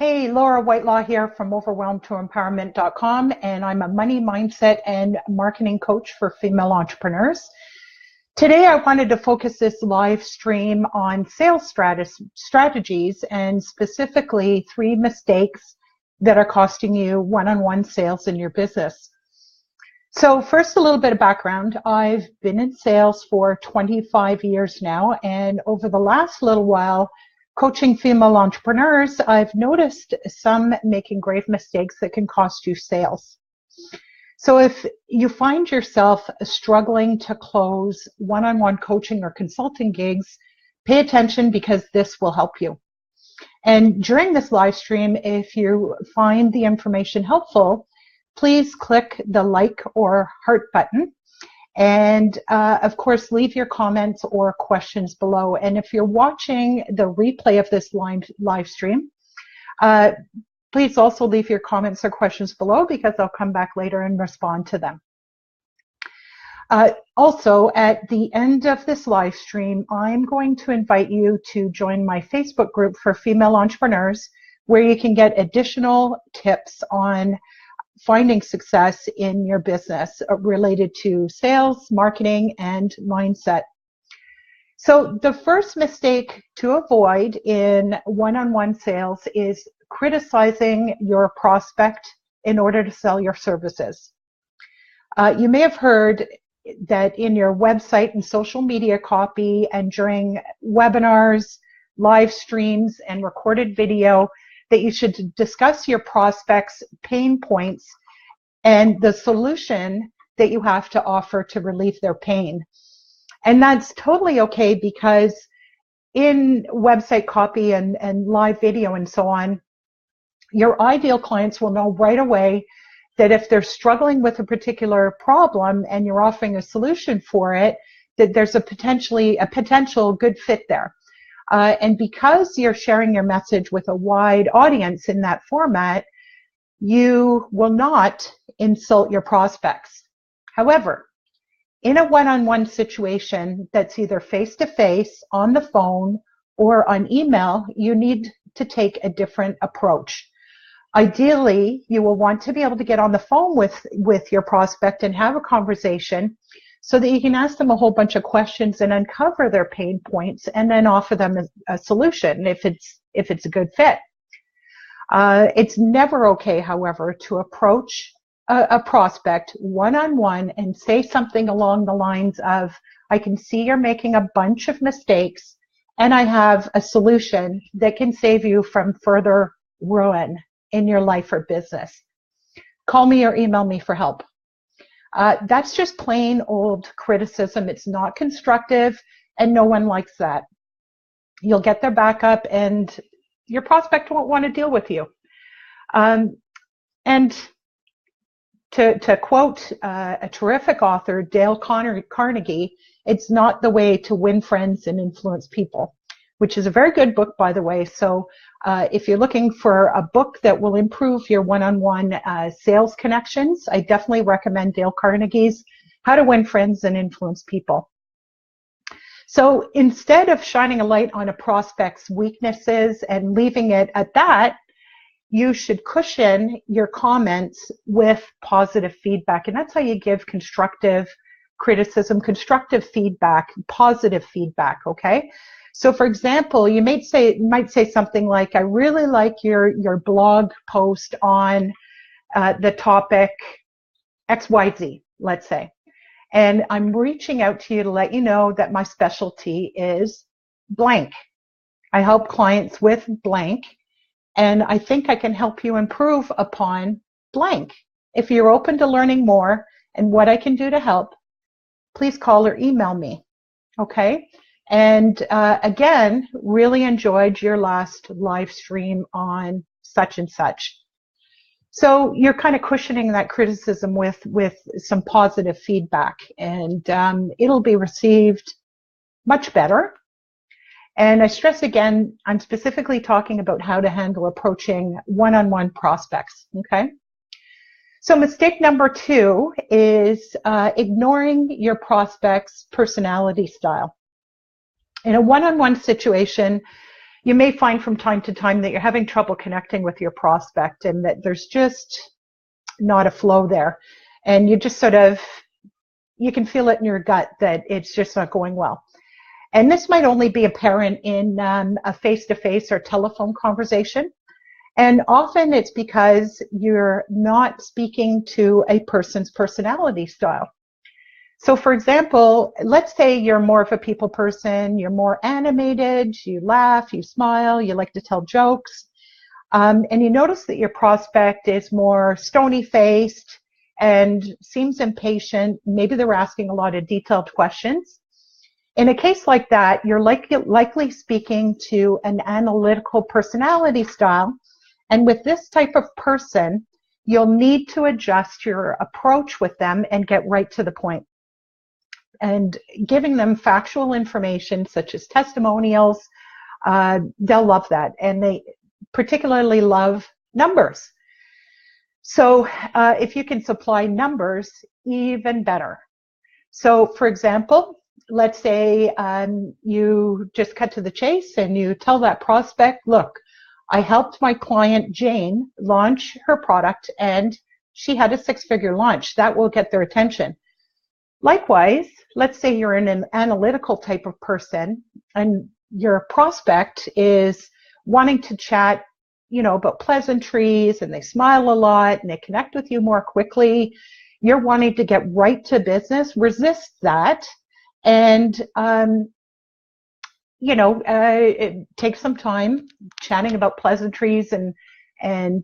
Hey, Laura Whitelaw here from Overwhelm to Empowerment.com, and I'm a money mindset and marketing coach for female entrepreneurs. Today, I wanted to focus this live stream on sales strategies and specifically 3 mistakes that are costing you one-on-one sales in your business. So first, a little bit of background. I've been in sales for 25 years now, and over the last little while, coaching female entrepreneurs, I've noticed some making grave mistakes that can cost you sales. So if you find yourself struggling to close one-on-one coaching or consulting gigs, pay attention because this will help you. And during this live stream, if you find the information helpful, please click the like or heart button. And of course, leave your comments or questions below. And if you're watching the replay of this live stream, please also leave your comments or questions below because I'll come back later and respond to them. Also, at the end of this live stream, I'm going to invite you to join my Facebook group for female entrepreneurs, where you can get additional tips on finding success in your business related to sales, marketing, and mindset. So the first mistake to avoid in one-on-one sales is criticizing your prospect in order to sell your services. You may have heard that in your website and social media copy and during webinars, live streams, and recorded video, that you should discuss your prospects' pain points and the solution that you have to offer to relieve their pain. And that's totally okay because in website copy and live video and so on, your ideal clients will know right away that if they're struggling with a particular problem and you're offering a solution for it, that there's a potential good fit there. And because you're sharing your message with a wide audience in that format, you will not insult your prospects. However, in a one-on-one situation that's either face-to-face, on the phone, or on email, you need to take a different approach. Ideally, you will want to be able to get on the phone with your prospect and have a conversation so that you can ask them a whole bunch of questions and uncover their pain points and then offer them a solution if it's a good fit. It's never okay, however, to approach a prospect one-on-one and say something along the lines of, I can see you're making a bunch of mistakes and I have a solution that can save you from further ruin in your life or business. Call me or email me for help. That's just plain old criticism. It's not constructive, and no one likes that. You'll get their back up, and your prospect won't want to deal with you. And to quote a terrific author, Dale Carnegie, it's not the way to win friends and influence people, which is a very good book, by the way. So if you're looking for a book that will improve your one-on-one sales connections, I definitely recommend Dale Carnegie's How to Win Friends and Influence People. So instead of shining a light on a prospect's weaknesses and leaving it at that, you should cushion your comments with positive feedback. And that's how you give constructive criticism, constructive feedback, positive feedback, okay? So for example, you might say something like, I really like your blog post on the topic XYZ, let's say. And I'm reaching out to you to let you know that my specialty is blank. I help clients with blank, and I think I can help you improve upon blank. If you're open to learning more and what I can do to help, please call or email me, okay? And again, really enjoyed your last live stream on such and such. So you're kind of cushioning that criticism with some positive feedback, and it'll be received much better. And I stress again, I'm specifically talking about how to handle approaching one-on-one prospects, okay? So mistake number 2 is ignoring your prospect's personality style. In a one-on-one situation, you may find from time to time that you're having trouble connecting with your prospect and that there's just not a flow there. And you just sort of, you can feel it in your gut that it's just not going well. And this might only be apparent in a face-to-face or telephone conversation. And often it's because you're not speaking to a person's personality style. So for example, let's say you're more of a people person, you're more animated, you laugh, you smile, you like to tell jokes, and you notice that your prospect is more stony-faced and seems impatient. Maybe they're asking a lot of detailed questions. In a case like that, you're likely speaking to an analytical personality style. And with this type of person, you'll need to adjust your approach with them and get right to the point. And giving them factual information such as testimonials, they'll love that. And they particularly love numbers. So if you can supply numbers, even better. So for example, let's say you just cut to the chase and you tell that prospect, look, I helped my client Jane launch her product and she had a 6-figure launch. That will get their attention. Likewise, let's say you're an analytical type of person and your prospect is wanting to chat, about pleasantries, and they smile a lot and they connect with you more quickly. You're wanting to get right to business. Resist that and, take some time chatting about pleasantries and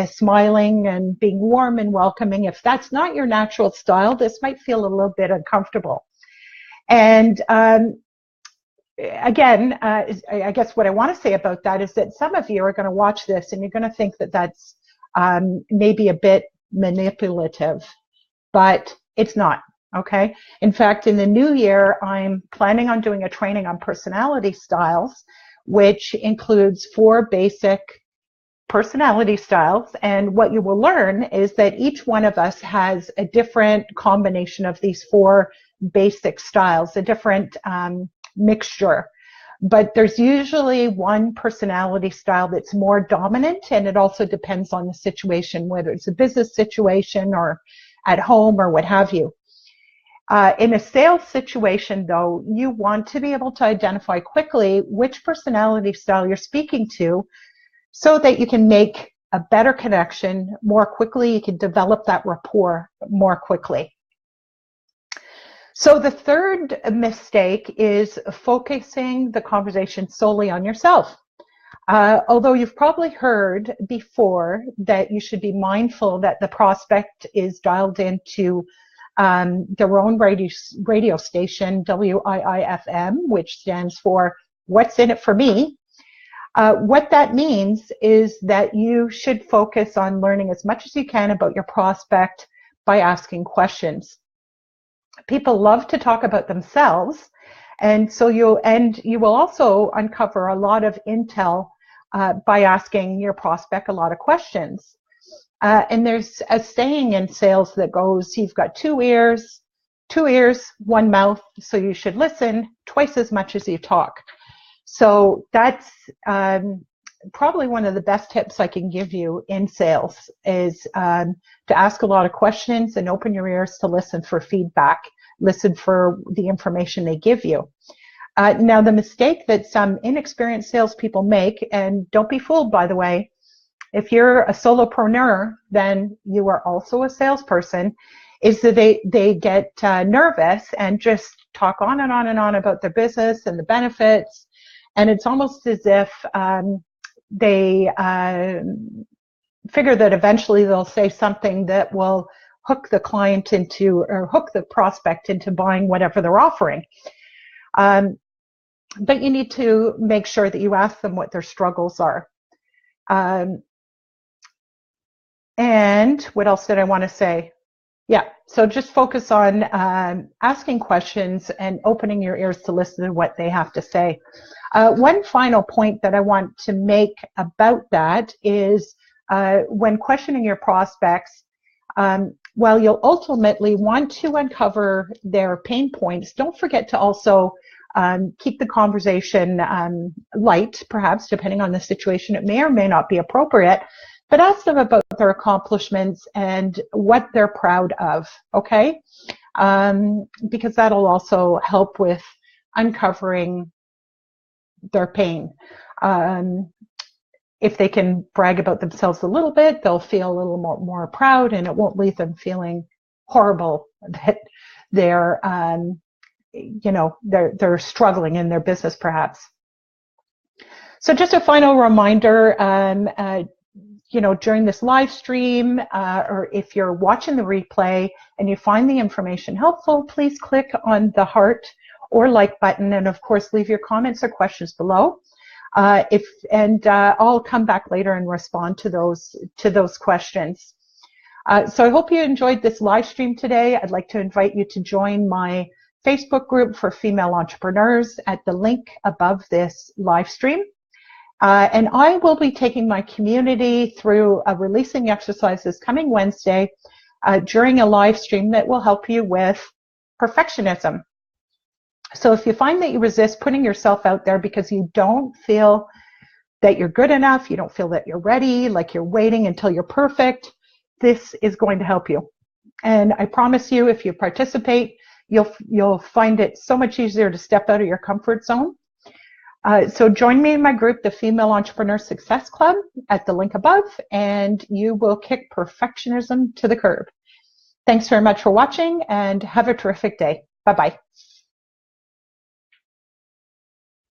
smiling and being warm and welcoming. If that's not your natural style, this might feel a little bit uncomfortable. And again, I guess what I want to say about that is that some of you are going to watch this and you're going to think that that's maybe a bit manipulative, but it's not. Okay. In fact, in the new year, I'm planning on doing a training on personality styles, which includes 4 basic personality styles. And what you will learn is that each one of us has a different combination of these 4 basic styles, a different mixture. But there's usually one personality style that's more dominant, and it also depends on the situation, whether it's a business situation or at home or what have you. In a sales situation, though, you want to be able to identify quickly which personality style you're speaking to so that you can make a better connection more quickly. You can develop that rapport more quickly. So the third mistake is focusing the conversation solely on yourself. Although you've probably heard before that you should be mindful that the prospect is dialed into their own radio station, WIIFM, which stands for What's in It for Me. What that means is that you should focus on learning as much as you can about your prospect by asking questions. People love to talk about themselves, and so you will also uncover a lot of intel by asking your prospect a lot of questions. And there's a saying in sales that goes, you've got two ears, one mouth, so you should listen twice as much as you talk. So that's probably one of the best tips I can give you in sales is to ask a lot of questions and open your ears to listen for feedback, listen for the information they give you. Now, the mistake that some inexperienced salespeople make, and don't be fooled, by the way, if you're a solopreneur, then you are also a salesperson, is that they get nervous and just talk on and on and on about their business and the benefits. And it's almost as if they figure that eventually they'll say something that will hook the client into, or hook the prospect into buying whatever they're offering. But you need to make sure that you ask them what their struggles are. And what else did I want to say? Yeah, so just focus on asking questions and opening your ears to listen to what they have to say. One final point that I want to make about that is when questioning your prospects, while you'll ultimately want to uncover their pain points, don't forget to also Keep the conversation light, perhaps, depending on the situation. It may or may not be appropriate, but ask them about their accomplishments and what they're proud of, okay? Because that'll also help with uncovering their pain. If they can brag about themselves a little bit, they'll feel a little more proud, and it won't leave them feeling horrible that they're they're struggling in their business, perhaps. So just a final reminder, during this live stream, or if you're watching the replay and you find the information helpful, please click on the heart or like button, and of course leave your comments or questions below. I'll come back later and respond to those questions. So I hope you enjoyed this live stream today. I'd like to invite you to join my Facebook group for female entrepreneurs at the link above this live stream. And I will be taking my community through a releasing exercises coming Wednesday during a live stream that will help you with perfectionism. So if you find that you resist putting yourself out there because you don't feel that you're good enough, you don't feel that you're ready, like you're waiting until you're perfect, this is going to help you. And I promise you, if you participate, you'll find it so much easier to step out of your comfort zone. So join me in my group, the Female Entrepreneur Success Club, at the link above, and you will kick perfectionism to the curb. Thanks very much for watching, and have a terrific day. Bye-bye.